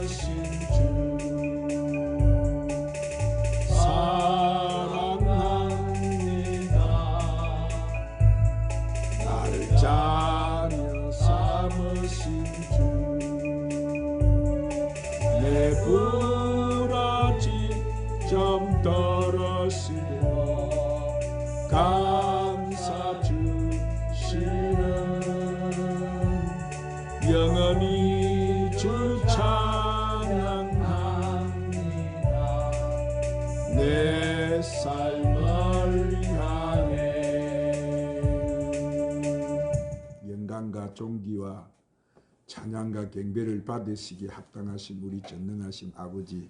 주 사랑합니다. 나를 자녀 삼으신 주 내 부러지 좀 덜으시고 감사 주시는 영원히 주 찬양합니다. 내 삶을 향해 영광과 존귀와 찬양과 경배를 받으시기에 합당하신 우리 전능하신 아버지,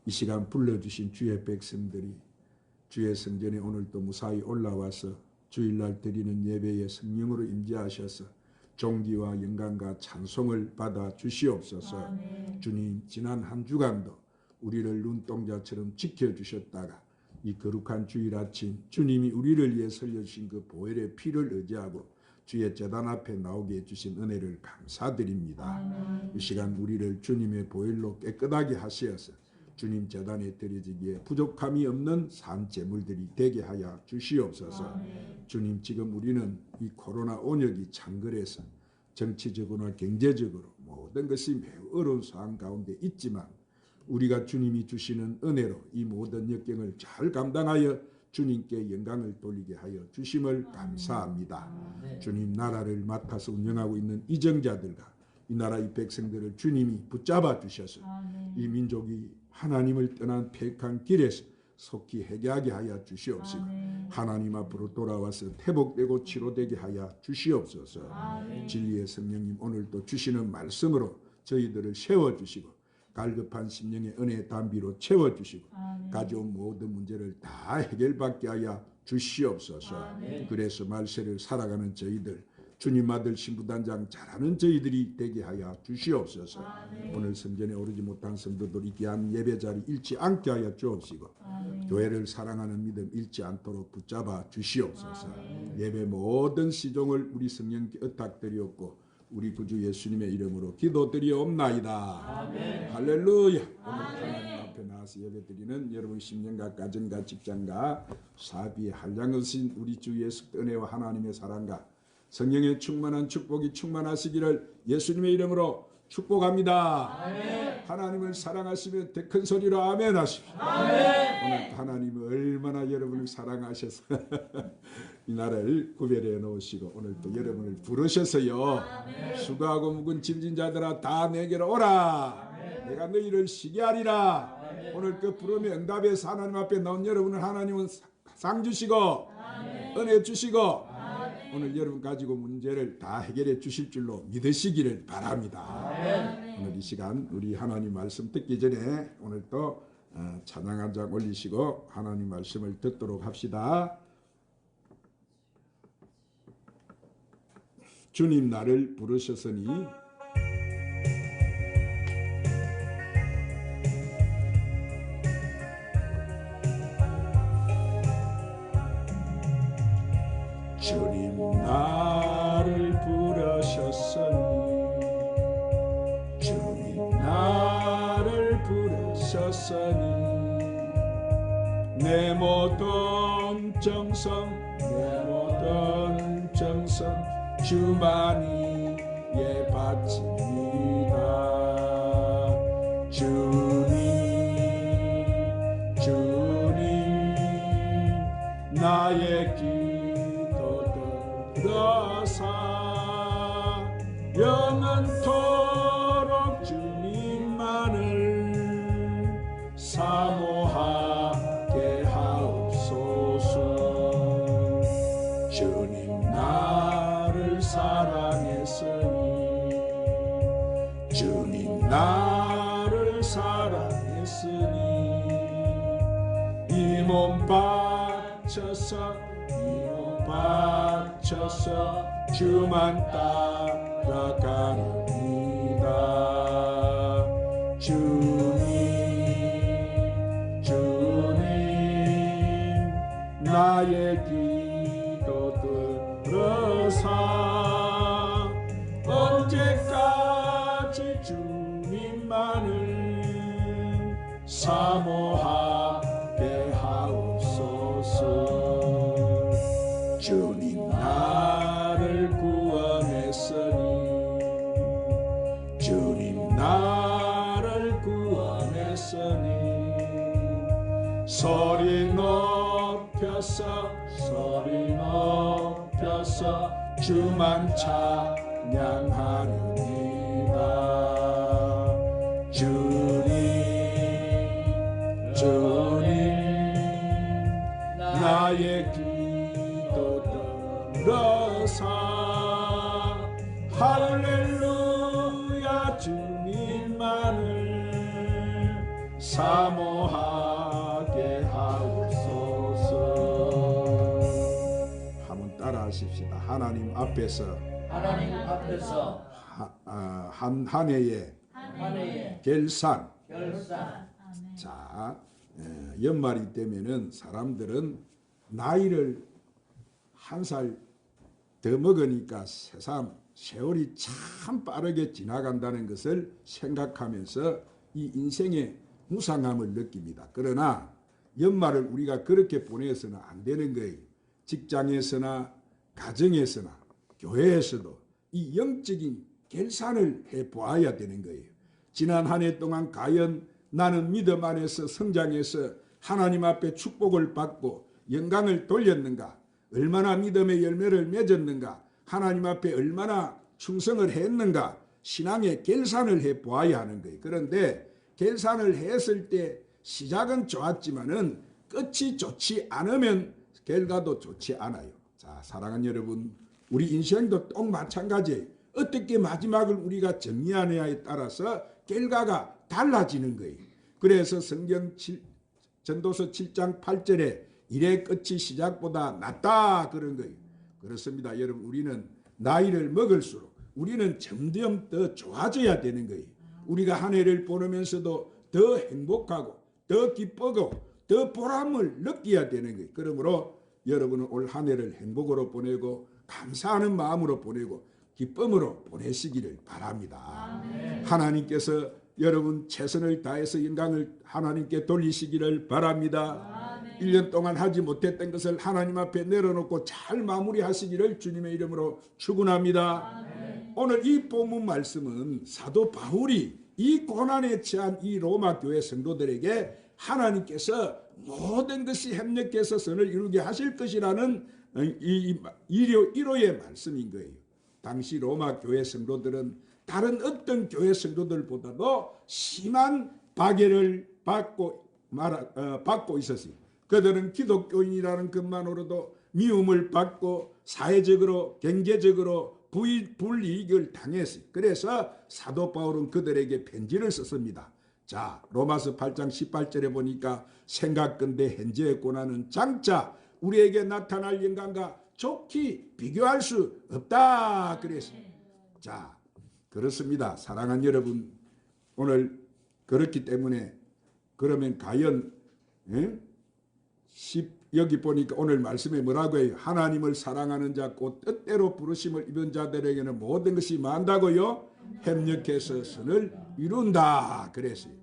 이 시간 불러주신 주의 백성들이 주의 성전에 오늘 또 무사히 올라와서 주일날 드리는 예배에 성령으로 임재하셔서 존귀와 영광과 찬송을 받아 주시옵소서. 아멘. 주님, 지난 한 주간도 우리를 눈동자처럼 지켜주셨다가 이 거룩한 주일 아침 주님이 우리를 위해 흘려주신 그 보혈의 피를 의지하고 주의 제단 앞에 나오게 해주신 은혜를 감사드립니다. 아멘. 이 시간 우리를 주님의 보혈로 깨끗하게 하시어서 주님 제단에 드려지기에 부족함이 없는 산 제물들이 되게 하여 주시옵소서. 아멘. 주님, 지금 우리는 이 코로나 온역이 창궐해서 정치적으로나 경제적으로 모든 것이 매우 어려운 상황 가운데 있지만 우리가 주님이 주시는 은혜로 이 모든 역경을 잘 감당하여 주님께 영광을 돌리게 하여 주심을 감사합니다. 아멘. 주님, 나라를 맡아서 운영하고 있는 이정자들과 이 나라 이 백성들을 주님이 붙잡아 주셔서 아멘. 이 민족이 하나님을 떠난 폐역한 길에서 속히 회개하게 하여 주시옵시고 아멘. 하나님 앞으로 돌아와서 회복되고 치료되게 하여 주시옵소서. 아멘. 진리의 성령님, 오늘도 주시는 말씀으로 저희들을 세워주시고 갈급한 심령의 은혜의 담비로 채워주시고 아멘. 가져온 모든 문제를 다 해결받게 하여 주시옵소서. 아멘. 그래서 말세를 살아가는 저희들, 주님 아들 신부단장 잘하는 저희들이 되게 하여 주시옵소서. 아멘. 오늘 성전에 오르지 못한 성도들이 귀한 예배자리 잃지 않게 하여 주옵시고 아멘. 교회를 사랑하는 믿음 잃지 않도록 붙잡아 주시옵소서. 아멘. 예배 모든 시종을 우리 성령께 의탁드리옵고 우리 구주 예수님의 이름으로 기도드리옵나이다. 아멘. 할렐루야. 오늘 하나님 앞에 나와서 예배드리는 여러분 심령과 가정과 직장과 사비의 한량하신 우리 주 예수 은혜와 하나님의 사랑과 성령의 충만한 축복이 충만하시기를 예수님의 이름으로 축복합니다. 아멘. 하나님을 사랑하시면 더 큰 소리로 아멘 하십시오. 아멘. 오늘 하나님은 얼마나 여러분을 사랑하셔서 이 나라를 구별해 놓으시고 오늘 또 여러분을 부르셔서요. 아멘. 수고하고 무거운 짐진 자들아 다 내게로 오라. 아멘. 내가 너희를 쉬게 하리라. 아멘. 오늘 그 부름의 응답에서 하나님 앞에 나온 여러분을 하나님은 상 주시고 아멘. 은혜 주시고 오늘 여러분 가지고 문제를 다 해결해 주실 줄로 믿으시기를 바랍니다. 아멘. 오늘 이 시간 우리 하나님 말씀 듣기 전에 오늘 또 찬양 한 장 올리시고 하나님 말씀을 듣도록 합시다. 주님 나를 부르셨으니 주님 나를 부르셨으니 주님 나를 부르셨으니 내 모든 정성 내 모든 정성 주만이 예 바칩니다. 주님 나의 들어사 영원토록 주님만을 사모하게 하옵소서. 주님 나를 사랑했으니 주님 나를 사랑했으니 이 몸 바쳐서 주만 따라갑니다. 주님 나의 기도 들으사 언제까지 주님 주님만을 사모하게 하옵소서. 주님 나를 구원했으니 주님 나를 구원했으니 소리 높여서 주만 찬양하리이다. 주님 나의 기도 들어서 할렐루야 주님만을 사모하게 하옵소서. 한번 따라 하십시다. 하나님 앞에서 한 해의 결산. 자, 연말이 되면은 사람들은 나이를 한 살 더 먹으니까 세상 세월이 참 빠르게 지나간다는 것을 생각하면서 이 인생의 무상함을 느낍니다. 그러나 연말을 우리가 그렇게 보내서는 안 되는 거예요. 직장에서나 가정에서나 교회에서도 이 영적인 결산을 해보아야 되는 거예요. 지난 한 해 동안 과연 나는 믿음 안에서 성장해서 하나님 앞에 축복을 받고 영광을 돌렸는가? 얼마나 믿음의 열매를 맺었는가? 하나님 앞에 얼마나 충성을 했는가? 신앙의 결산을 해보아야 하는 거예요. 그런데 결산을 했을 때 시작은 좋았지만은 끝이 좋지 않으면 결과도 좋지 않아요. 자, 사랑하는 여러분, 우리 인생도 또 마찬가지예요. 어떻게 마지막을 우리가 정리하느냐에 따라서 결과가 달라지는 거예요. 그래서 성경 전도서 7장 8절에 일의 끝이 시작보다 낫다 그런 거예요. 그렇습니다. 여러분, 우리는 나이를 먹을수록 우리는 점점 더 좋아져야 되는 거예요. 우리가 한 해를 보내면서도 더 행복하고 더 기쁘고 더 보람을 느껴야 되는 거예요. 그러므로 여러분은 올 한 해를 행복으로 보내고 감사하는 마음으로 보내고 기쁨으로 보내시기를 바랍니다. 아멘. 하나님께서 여러분 최선을 다해서 영광을 하나님께 돌리시기를 바랍니다. 아멘. 1년 동안 하지 못했던 것을 하나님 앞에 내려놓고 잘 마무리하시기를 주님의 이름으로 축원합니다. 아멘. 오늘 이 본문 말씀은 사도 바울이 이 고난에 처한 이 로마 교회 성도들에게 하나님께서 모든 것이 협력해서 선을 이루게 하실 것이라는 이 1호의 말씀인 거예요. 당시 로마 교회 성도들은 다른 어떤 교회 성도들보다도 심한 박해를 받고 있었어요. 그들은 기독교인이라는 것만으로도 미움을 받고 사회적으로 경제적으로 불이익을 당했어요. 그래서 사도 바울은 그들에게 편지를 썼습니다. 자, 로마서 8장 18절에 보니까 생각건대 현재의 고난은 장차 우리에게 나타날 영광과 좋게 비교할 수 없다 그랬어요. 자, 그렇습니다. 사랑하는 여러분, 오늘 그렇기 때문에 그러면 과연 여기 보니까 오늘 말씀에 뭐라고 해요? 하나님을 사랑하는 자 곧 뜻대로 부르심을 입은 자들에게는 모든 것이 많다고요? 협력해서 선을 이룬다 그랬어요.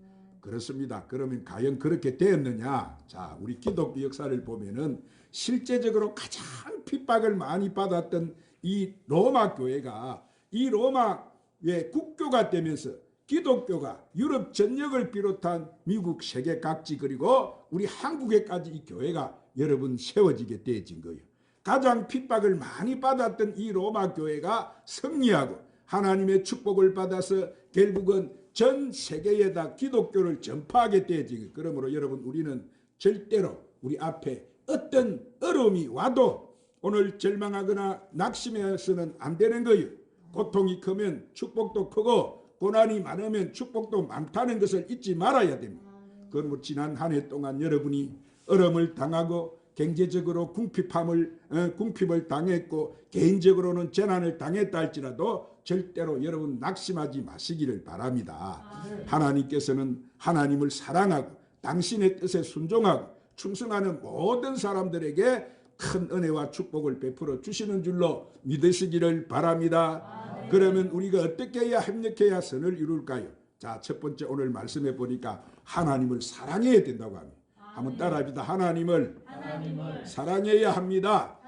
그렇습니다. 그러면 과연 그렇게 되었느냐? 자, 우리 기독교 역사를 보면은 실제적으로 가장 핍박을 많이 받았던 이 로마 교회가 이 로마의 국교가 되면서 기독교가 유럽 전역을 비롯한 미국 세계 각지 그리고 우리 한국에까지 이 교회가 여러분 세워지게 되어진 거예요. 가장 핍박을 많이 받았던 이 로마 교회가 승리하고 하나님의 축복을 받아서 결국은 전 세계에다 기독교를 전파하게 되어진 거예요. 그러므로 여러분, 우리는 절대로 우리 앞에 어떤 어려움이 와도 오늘 절망하거나 낙심해서는 안 되는 거예요. 고통이 크면 축복도 크고 고난이 많으면 축복도 많다는 것을 잊지 말아야 됩니다. 그럼 지난 한 해 동안 여러분이 어려움을 당하고 경제적으로 궁핍을 당했고 개인적으로는 재난을 당했다 할지라도 절대로 여러분 낙심하지 마시기를 바랍니다. 하나님께서는 하나님을 사랑하고 당신의 뜻에 순종하고 충성하는 모든 사람들에게 큰 은혜와 축복을 베풀어 주시는 줄로 믿으시기를 바랍니다. 그러면 우리가 어떻게 해야 협력해야 선을 이룰까요? 자, 첫 번째 오늘 말씀해 보니까 하나님을 사랑해야 된다고 합니다. 한번 따라합니다. 하나님을 사랑해야 합니다.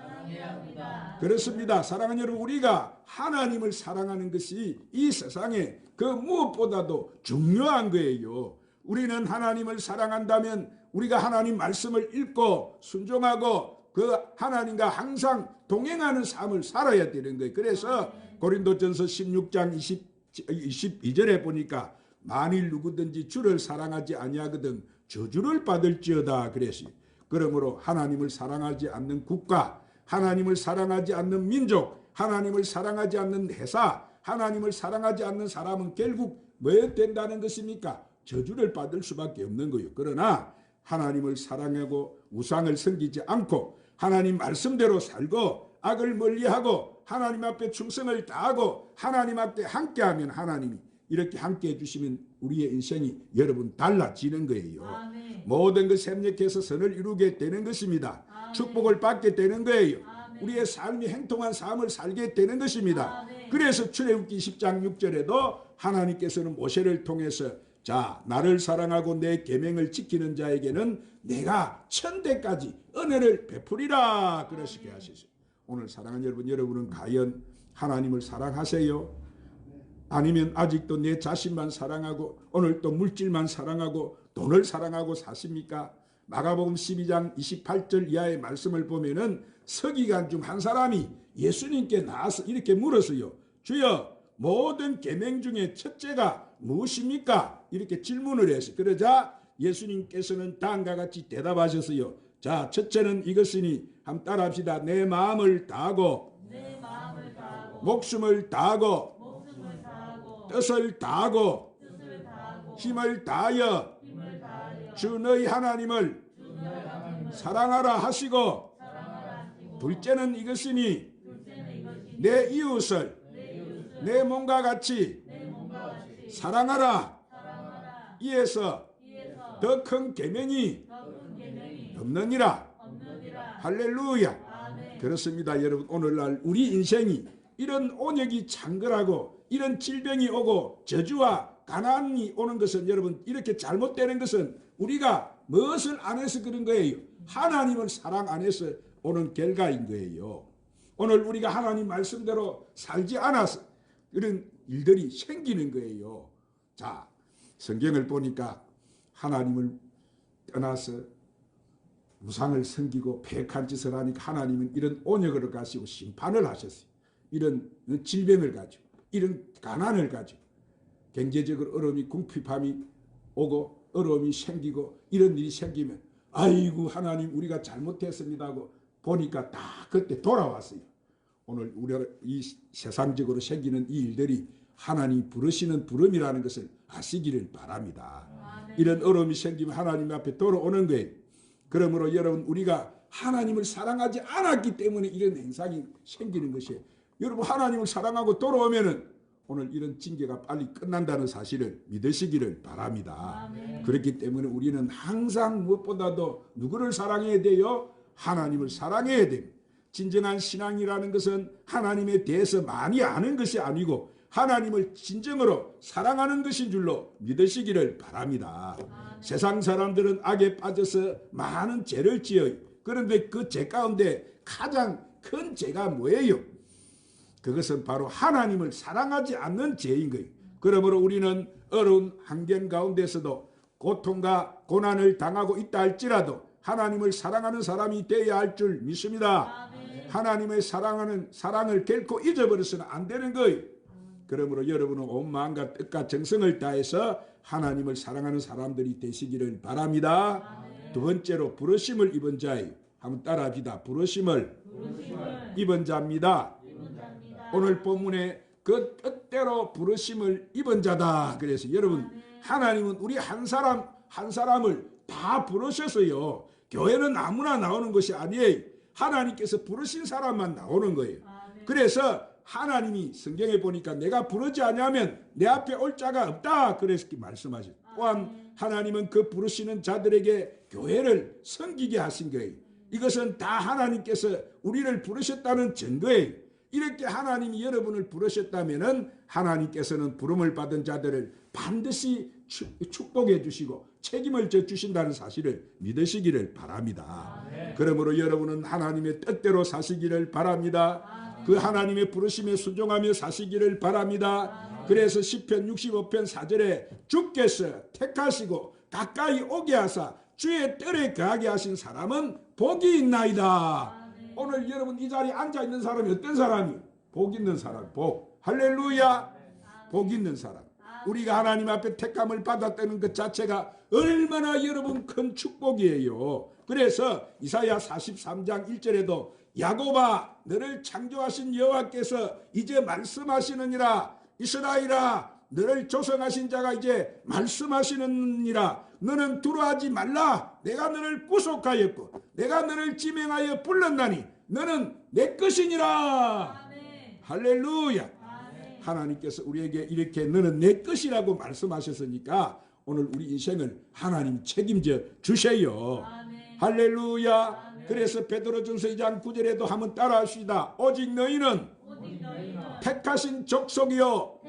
그렇습니다. 사랑하는 여러분, 우리가 하나님을 사랑하는 것이 이 세상에 그 무엇보다도 중요한 거예요. 우리는 하나님을 사랑한다면 우리가 하나님 말씀을 읽고 순종하고 그 하나님과 항상 동행하는 삶을 살아야 되는 거예요. 그래서 고린도전서 16장 22절에 보니까 만일 누구든지 주를 사랑하지 아니하거든 저주를 받을지어다 그랬어요. 그러므로 하나님을 사랑하지 않는 국가, 하나님을 사랑하지 않는 민족, 하나님을 사랑하지 않는 회사, 하나님을 사랑하지 않는 사람은 결국 뭐 된다는 것입니까? 저주를 받을 수밖에 없는 거예요. 그러나 하나님을 사랑하고 우상을 섬기지 않고 하나님 말씀대로 살고 악을 멀리하고 하나님 앞에 충성을 다하고 하나님 앞에 함께하면 하나님이 이렇게 함께해 주시면 우리의 인생이 여러분 달라지는 거예요. 아멘. 모든 것 샘력해서 선을 이루게 되는 것입니다. 아멘. 축복을 받게 되는 거예요. 아멘. 우리의 삶이 행통한 삶을 살게 되는 것입니다. 아멘. 그래서 출애굽기 10장 6절에도 하나님께서는 모세를 통해서 자, 나를 사랑하고 내 계명을 지키는 자에게는 내가 천대까지 은혜를 베푸리라 그러시게 하셨어요. 오늘 사랑하는 여러분, 여러분은 과연 하나님을 사랑하세요? 아니면 아직도 내 자신만 사랑하고 오늘 또 물질만 사랑하고 돈을 사랑하고 사십니까? 마가복음 12장 28절 이하의 말씀을 보면은 서기관 중 한 사람이 예수님께 나와서 이렇게 물었어요. 주여, 모든 계명 중에 첫째가 무엇입니까? 이렇게 질문을 했어요. 그러자 예수님께서는 다음과 같이 대답하셨어요. 자, 첫째는 이것이니 한번 따라합시다. 내 마음을 다하고 목숨을 다하고 뜻을 다하고 힘을 다하여 주 너희 하나님을 사랑하라 하시고 둘째는 이것이니 내 이웃을 내 몸과 같이 사랑하라. 이에서 더 큰 계명이 없느니라. 할렐루야. 그렇습니다. 여러분, 오늘날 우리 인생이 이런 온역이 창궐하고 이런 질병이 오고 저주와 가난이 오는 것은 여러분 이렇게 잘못되는 것은 우리가 무엇을 안 해서 그런 거예요? 하나님을 사랑 안 해서 오는 결과인 거예요. 오늘 우리가 하나님 말씀대로 살지 않아서 이런 일들이 생기는 거예요. 자, 성경을 보니까 하나님을 떠나서 우상을 섬기고 패역한 짓을 하니까 하나님은 이런 온역을 가지고 심판을 하셨어요. 이런 질병을 가지고 이런 가난을 가지고 경제적으로 어려움이 궁핍함이 오고 어려움이 생기고 이런 일이 생기면 아이고 하나님 우리가 잘못했습니다 하고 보니까 다 그때 돌아왔어요. 오늘 우리가 이 세상적으로 생기는 이 일들이 하나님 부르시는 부름이라는 것을 아시기를 바랍니다. 이런 어려움이 생기면 하나님 앞에 돌아오는 거예요. 그러므로 여러분 우리가 하나님을 사랑하지 않았기 때문에 이런 현상이 생기는 것이에요. 여러분 하나님을 사랑하고 돌아오면은 오늘 이런 징계가 빨리 끝난다는 사실을 믿으시기를 바랍니다. 아멘. 그렇기 때문에 우리는 항상 무엇보다도 누구를 사랑해야 돼요? 하나님을 사랑해야 됩니다. 진정한 신앙이라는 것은 하나님에 대해서 많이 아는 것이 아니고 하나님을 진정으로 사랑하는 것인 줄로 믿으시기를 바랍니다. 아멘. 세상 사람들은 악에 빠져서 많은 죄를 지어요. 그런데 그 죄 가운데 가장 큰 죄가 뭐예요? 그것은 바로 하나님을 사랑하지 않는 죄인 거예요. 그러므로 우리는 어려운 환경 가운데서도 고통과 고난을 당하고 있다 할지라도 하나님을 사랑하는 사람이 되어야 할 줄 믿습니다. 아멘. 하나님의 사랑을 결코 잊어버려서는 안 되는 거예요. 그러므로 여러분은 온 마음과 뜻과 정성을 다해서 하나님을 사랑하는 사람들이 되시기를 바랍니다. 아멘. 두 번째로 부르심을 입은 자예요. 한번 따라합시다. 부르심을 입은 자입니다. 오늘 본문에 그 뜻대로 부르심을 입은 자다. 그래서 여러분 하나님은 우리 한 사람을 다 부르셨어요. 교회는 아무나 나오는 것이 아니에요. 하나님께서 부르신 사람만 나오는 거예요. 그래서 하나님이 성경에 보니까 내가 부르지 않으면 내 앞에 올 자가 없다. 그래서 말씀하셨어요. 또한 하나님은 그 부르시는 자들에게 교회를 섬기게 하신 거예요. 이것은 다 하나님께서 우리를 부르셨다는 증거예요. 이렇게 하나님이 여러분을 부르셨다면은 하나님께서는 부름을 받은 자들을 반드시 축복해 주시고 책임을 져 주신다는 사실을 믿으시기를 바랍니다. 그러므로 여러분은 하나님의 뜻대로 사시기를 바랍니다. 그 하나님의 부르심에 순종하며 사시기를 바랍니다. 그래서 시편 65편 4절에 주께서 택하시고 가까이 오게 하사 주의 뜰에 거하게 하신 사람은 복이 있나이다. 오늘 여러분 이 자리에 앉아있는 사람이 어떤 사람이에요? 복 있는 사람. 복. 할렐루야. 복 있는 사람. 우리가 하나님 앞에 택함을 받았다는 것 자체가 얼마나 여러분 큰 축복이에요. 그래서 이사야 43장 1절에도 야곱아 너를 창조하신 여호와께서 이제 말씀하시느니라. 이스라엘아 너를 조성하신 자가 이제 말씀하시느니라. 너는 두려워하지 말라. 내가 너를 구속하였고 내가 너를 지명하여 불렀나니 너는 내 것이니라. 아멘. 할렐루야. 아멘. 하나님께서 우리에게 이렇게 너는 내 것이라고 말씀하셨으니까 오늘 우리 인생을 하나님 책임져 주세요. 아멘. 할렐루야. 아멘. 그래서 베드로전서 2장 9절에도 한번 따라합시다. 오직 너희는 택하신 족속이요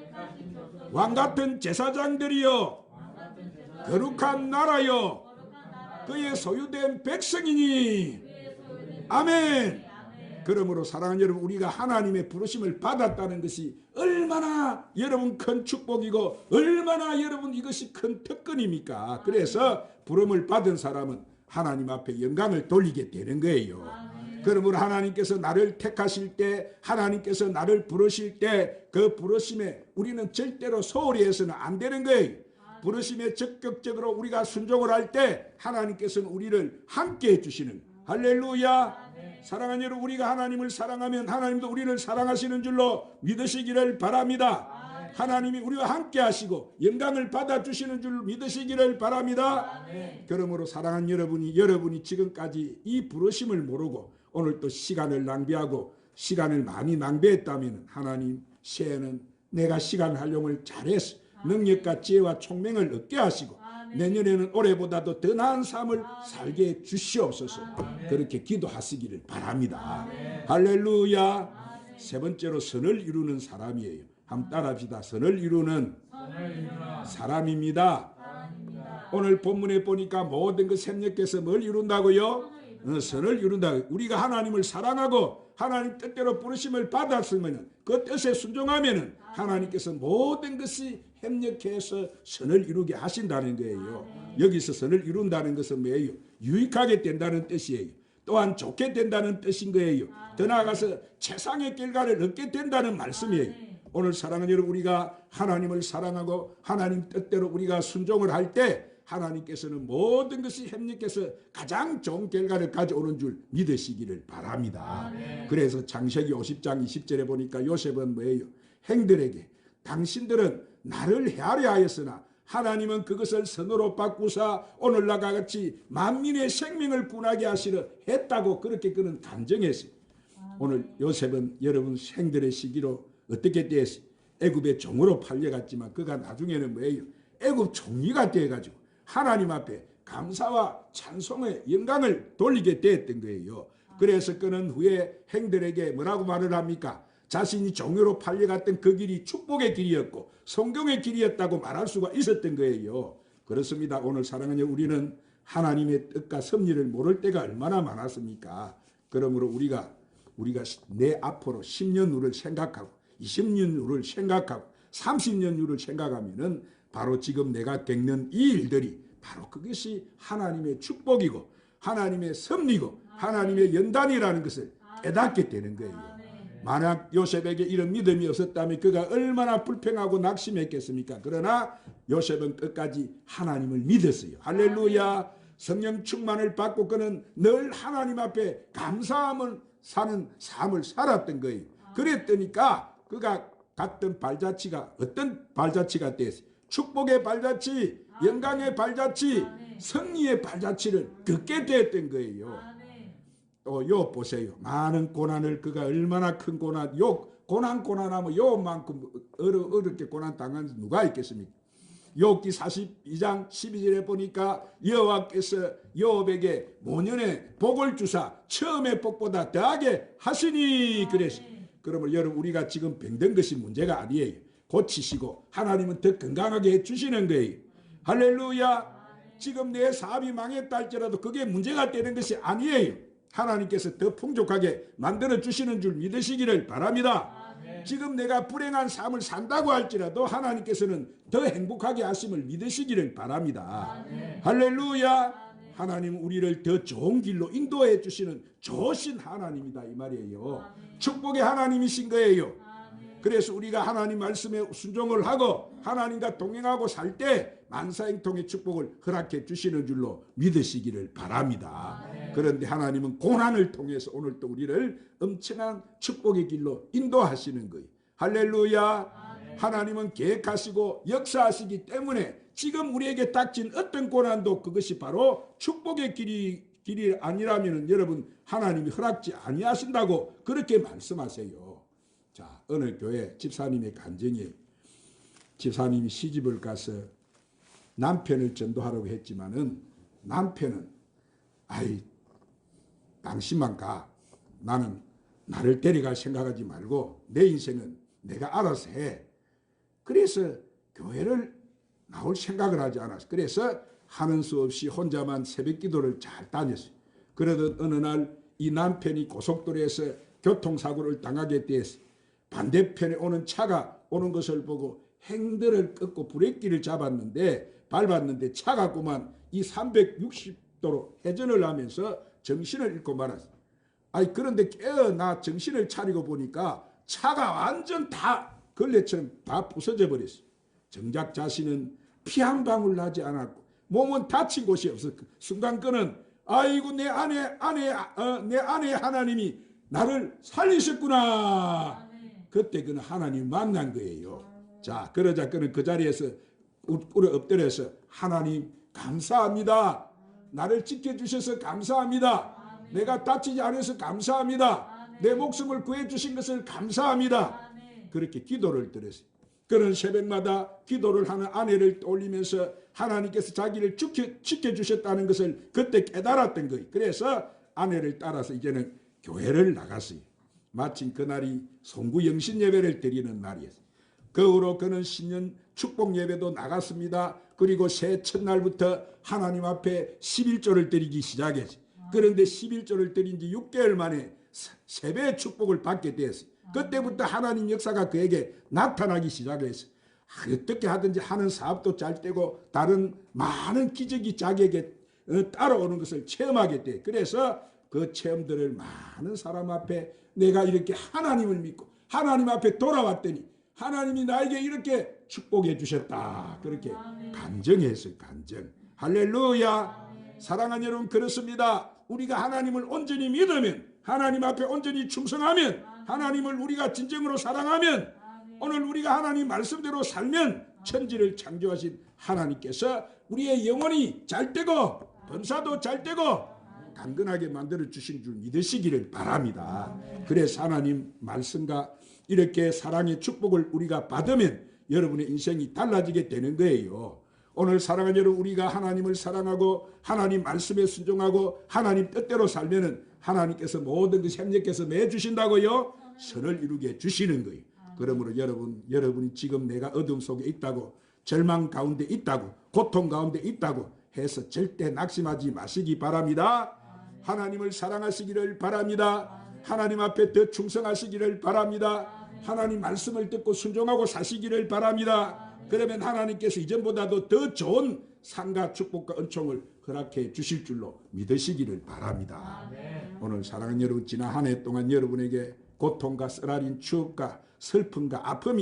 왕같은 제사장들이요 거룩한 나라요 그의 소유된 백성이니. 아멘. 그러므로 사랑하는 여러분 우리가 하나님의 부르심을 받았다는 것이 얼마나 여러분 큰 축복이고 얼마나 여러분 이것이 큰 특권입니까? 그래서 부름을 받은 사람은 하나님 앞에 영광을 돌리게 되는 거예요. 그러므로 하나님께서 나를 택하실 때 하나님께서 나를 부르실 때 그 부르심에 우리는 절대로 소홀히 해서는 안 되는 거예요. 부르심에 적극적으로 우리가 순종을 할 때 하나님께서는 우리를 함께 해주시는. 할렐루야. 사랑하는 여러분 우리가 하나님을 사랑하면 하나님도 우리를 사랑하시는 줄로 믿으시기를 바랍니다. 하나님이 우리와 함께 하시고 영광을 받아주시는 줄 믿으시기를 바랍니다. 그러므로 사랑하는 여러분이 지금까지 이 부르심을 모르고 오늘 또 시간을 낭비하고 시간을 많이 낭비했다면 하나님 새해는 내가 시간 활용을 잘해서 능력과 지혜와 총명을 얻게 하시고 내년에는 올해보다도 더 나은 삶을 살게 주시옵소서. 그렇게 기도하시기를 바랍니다. 할렐루야. 세 번째로 선을 이루는 사람이에요. 한번 따라합시다. 선을 이루는 사람입니다. 오늘 본문에 보니까 모든 그 샘역께서 뭘 이룬다고요? 선을 이룬다. 우리가 하나님을 사랑하고 하나님 뜻대로 부르심을 받았으면 그 뜻에 순종하면 하나님께서 모든 것이 협력해서 선을 이루게 하신다는 거예요. 여기서 선을 이룬다는 것은 뭐예요? 유익하게 된다는 뜻이에요. 또한 좋게 된다는 뜻인 거예요. 더 나아가서 최상의 결과를 얻게 된다는 말씀이에요. 오늘 사랑하는 여러분 우리가 하나님을 사랑하고 하나님 뜻대로 우리가 순종을 할 때 하나님께서는 모든 것이 협력해서 가장 좋은 결과를 가져오는 줄 믿으시기를 바랍니다. 그래서 창세기 50장 20절에 보니까 요셉은 뭐예요? 행들에게 당신들은 나를 헤아려 하였으나 하나님은 그것을 선으로 바꾸사 오늘날과 같이 만민의 생명을 구하게 하시려 했다고 그렇게 그는 간증했어요. 오늘 요셉은 여러분 행들의 시기로 어떻게 되었어요? 애굽의 종으로 팔려갔지만 그가 나중에는 뭐예요? 애굽 총리가 되어가지고 하나님 앞에 감사와 찬송의 영광을 돌리게 되었던 거예요. 그래서 그는 후에 행들에게 뭐라고 말을 합니까? 자신이 종으로 팔려갔던 그 길이 축복의 길이었고 성경의 길이었다고 말할 수가 있었던 거예요. 그렇습니다. 오늘 사랑하는 우리는 하나님의 뜻과 섭리를 모를 때가 얼마나 많았습니까? 그러므로 우리가 내 앞으로 10년 후를 생각하고 20년 후를 생각하고 30년 후를 생각하면은 바로 지금 내가 겪는 이 일들이 바로 그것이 하나님의 축복이고 하나님의 섭리고 하나님의 연단이라는 것을 깨닫게 되는 거예요. 만약 요셉에게 이런 믿음이 없었다면 그가 얼마나 불평하고 낙심했겠습니까? 그러나 요셉은 끝까지 하나님을 믿었어요. 할렐루야. 성령 충만을 받고 그는 늘 하나님 앞에 감사함을 사는 삶을 살았던 거예요. 그랬더니까 그가 갔던 발자취가 어떤 발자취가 됐어요? 축복의 발자취, 영광의 발자취, 승리의 발자취를 긋게 되었던 거예요. 또 요 보세요. 많은 고난을 그가 얼마나 큰 고난, 고난하면 요만큼 어렵게 고난 당한 누가 있겠습니까? 욥기 42장 12절에 보니까 여호와께서 욥에게 모년에 복을 주사 처음의 복보다 더하게 하시니 그랬어요. 그러면 여러분 우리가 지금 병든 것이 문제가 아니에요. 고치시고 하나님은 더 건강하게 해주시는 거예요. 할렐루야. 지금 내 사업이 망했다 할지라도 그게 문제가 되는 것이 아니에요. 하나님께서 더 풍족하게 만들어 주시는 줄 믿으시기를 바랍니다. 지금 내가 불행한 삶을 산다고 할지라도 하나님께서는 더 행복하게 하심을 믿으시기를 바랍니다. 할렐루야. 하나님 우리를 더 좋은 길로 인도해 주시는 좋으신 하나님이다 이 말이에요. 축복의 하나님이신 거예요. 그래서 우리가 하나님 말씀에 순종을 하고 하나님과 동행하고 살 때 만사형통의 축복을 허락해 주시는 줄로 믿으시기를 바랍니다. 그런데 하나님은 고난을 통해서 오늘 또 우리를 엄청난 축복의 길로 인도하시는 거예요. 할렐루야. 하나님은 계획하시고 역사하시기 때문에 지금 우리에게 닥친 어떤 고난도 그것이 바로 축복의 길이 아니라면 여러분 하나님이 허락지 아니하신다고 그렇게 말씀하세요. 자, 어느 교회 집사님의 간증이 집사님이 시집을 가서 남편을 전도하려고 했지만은 남편은 아이 당신만 가. 나는 나를 데려갈 생각하지 말고 내 인생은 내가 알아서 해. 그래서 교회를 나올 생각을 하지 않았어. 그래서 하는 수 없이 혼자만 새벽 기도를 잘 다녔어요. 그러던 어느 날 이 남편이 고속도로에서 교통사고를 당하게 됐어요. 반대편에 오는 차가 오는 것을 보고 핸들을 꺾고 브레이크를 잡았는데 밟았는데 차가 그만 이 360도로 회전을 하면서 정신을 잃고 말았어요. 아니 그런데 깨어나 정신을 차리고 보니까 차가 완전 다 걸레처럼 다 부서져 버렸어요. 정작 자신은 피 한 방울 나지 않았고 몸은 다친 곳이 없어. 순간 그는 아이고 내 아내 하나님이 나를 살리셨구나. 그때 그는 하나님 만난 거예요. 자, 그러자 그는 그 자리에서 꿇어 엎드려서 하나님 감사합니다. 나를 지켜주셔서 감사합니다. 내가 다치지 않아서 감사합니다. 내 목숨을 구해주신 것을 감사합니다. 그렇게 기도를 드렸어요. 그런 새벽마다 기도를 하는 아내를 떠올리면서 하나님께서 자기를 지켜주셨다는 것을 그때 깨달았던 거예요. 그래서 아내를 따라서 이제는 교회를 나갔어요. 마침 그날이 송구 영신 예배를 드리는 날이었어요. 그 후로 그는 신년 축복 예배도 나갔습니다. 그리고 새해 첫날부터 하나님 앞에 11조를 드리기 시작했어요. 그런데 11조를 드린 지 6개월 만에 3배의 축복을 받게 되었어요. 그때부터 하나님 역사가 그에게 나타나기 시작했어요. 어떻게 하든지 하는 사업도 잘 되고 다른 많은 기적이 자기에게 따라오는 것을 체험하게 돼. 그래서 그 체험들을 많은 사람 앞에 내가 이렇게 하나님을 믿고 하나님 앞에 돌아왔더니 하나님이 나에게 이렇게 축복해 주셨다. 그렇게 간증했어요. 간증. 할렐루야. 사랑하는 여러분 그렇습니다. 우리가 하나님을 온전히 믿으면 하나님 앞에 온전히 충성하면 하나님을 우리가 진정으로 사랑하면 오늘 우리가 하나님 말씀대로 살면 천지를 창조하신 하나님께서 우리의 영혼이 잘 되고 범사도 잘 되고 강건하게 만들어 주신 줄 믿으시기를 바랍니다. 그래서 하나님 말씀과 이렇게 사랑의 축복을 우리가 받으면 여러분의 인생이 달라지게 되는 거예요. 오늘 사랑하는 여러분 우리가 하나님을 사랑하고 하나님 말씀에 순종하고 하나님 뜻대로 살면은 하나님께서 모든 것이 협력해서 내주신다고요. 선을 이루게 주시는 거예요. 그러므로 여러분이 지금 내가 어둠 속에 있다고 절망 가운데 있다고 고통 가운데 있다고 해서 절대 낙심하지 마시기 바랍니다. 하나님을 사랑하시기를 바랍니다. 하나님 앞에 더 충성하시기를 바랍니다. 하나님 말씀을 듣고 순종하고 사시기를 바랍니다. 그러면 하나님께서 이전보다도 더 좋은 상과 축복과 은총을 허락해 주실 줄로 믿으시기를 바랍니다. 오늘 사랑하는 여러분 지난 한 해 동안 여러분에게 고통과 쓰라린 추억과 슬픔과 아픔이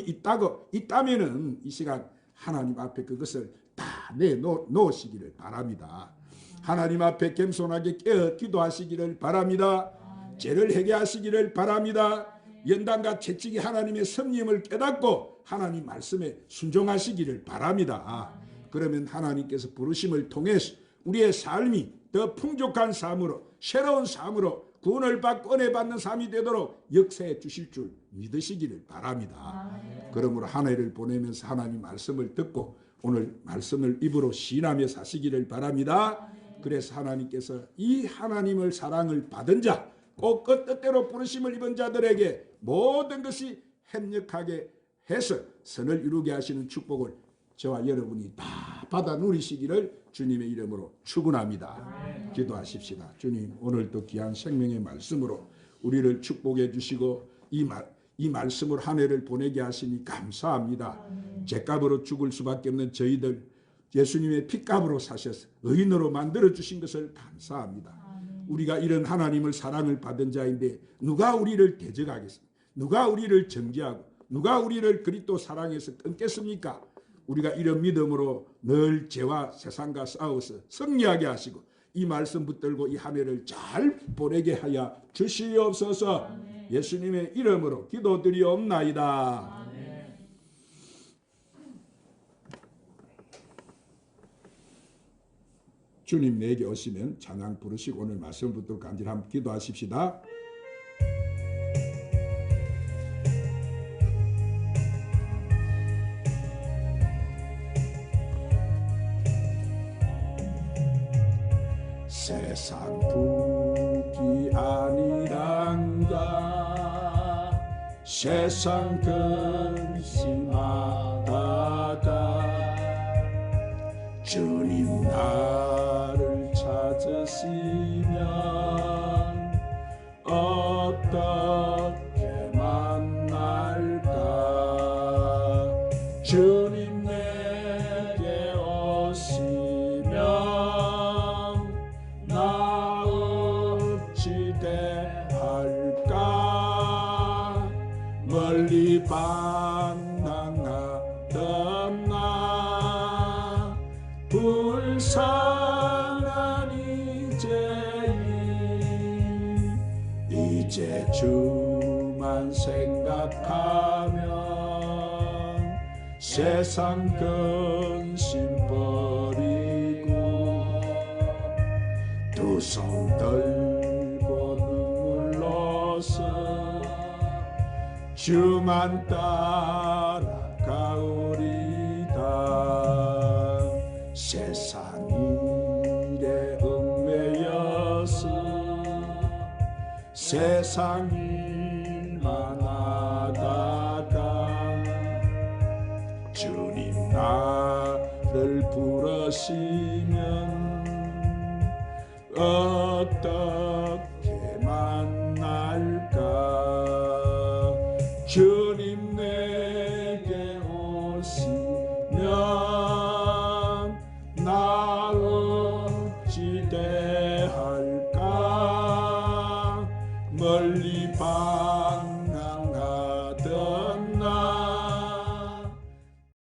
있다면은 이 시간 하나님 앞에 그것을 다 내놓으시기를 바랍니다. 하나님 앞에 겸손하게 깨어 기도하시기를 바랍니다. 죄를 회개하시기를 바랍니다. 연단과 채찍이 하나님의 섭리임을 깨닫고 하나님 말씀에 순종하시기를 바랍니다. 그러면 하나님께서 부르심을 통해서 우리의 삶이 더 풍족한 삶으로 새로운 삶으로 구원을 받고 은혜 받는 삶이 되도록 역사해 주실 줄 믿으시기를 바랍니다. 그러므로 한 해를 보내면서 하나님 말씀을 듣고 오늘 말씀을 입으로 시인하며 사시기를 바랍니다. 그래서 하나님께서 이 하나님을 사랑을 받은 자 꼭 그 뜻대로 부르심을 입은 자들에게 모든 것이 협력하게 해서 선을 이루게 하시는 축복을 저와 여러분이 다 받아 누리시기를 주님의 이름으로 축원합니다. 기도하십시다. 주님, 오늘도 귀한 생명의 말씀으로 우리를 축복해 주시고 이 말씀으로 한 해를 보내게 하시니 감사합니다. 죄값으로 죽을 수밖에 없는 저희들 예수님의 피값으로 사셔서 의인으로 만들어 주신 것을 감사합니다. 우리가 이런 하나님을 사랑을 받은 자인데 누가 우리를 대적하겠습니까? 누가 우리를 정죄하고 누가 우리를 그리스도 사랑해서 끊겠습니까? 우리가 이런 믿음으로 늘 죄와 세상과 싸워서 승리하게 하시고 이 말씀 붙들고 이 한 해를 잘 보내게 하여 주시옵소서. 예수님의 이름으로 기도드리옵나이다. 주님 내게 오시면 찬양 부르시고 오늘 말씀 붙들고 간절히 기도하십시다. 세상 북이 아니란가 세상 근심하다가 주님 나를 찾으시면 어떻게 만날까 주님 내게 오시면 나 어찌 대할까 멀리 방랑하던 나 불쌍한 이제 주만 생각하면 세상 근심 버리고 두 손 들고 눈물로서 주만 따라가오리다. 세상 일에 얽매여서 세상 일만 하다가 주님 나를 부르시면 어떻게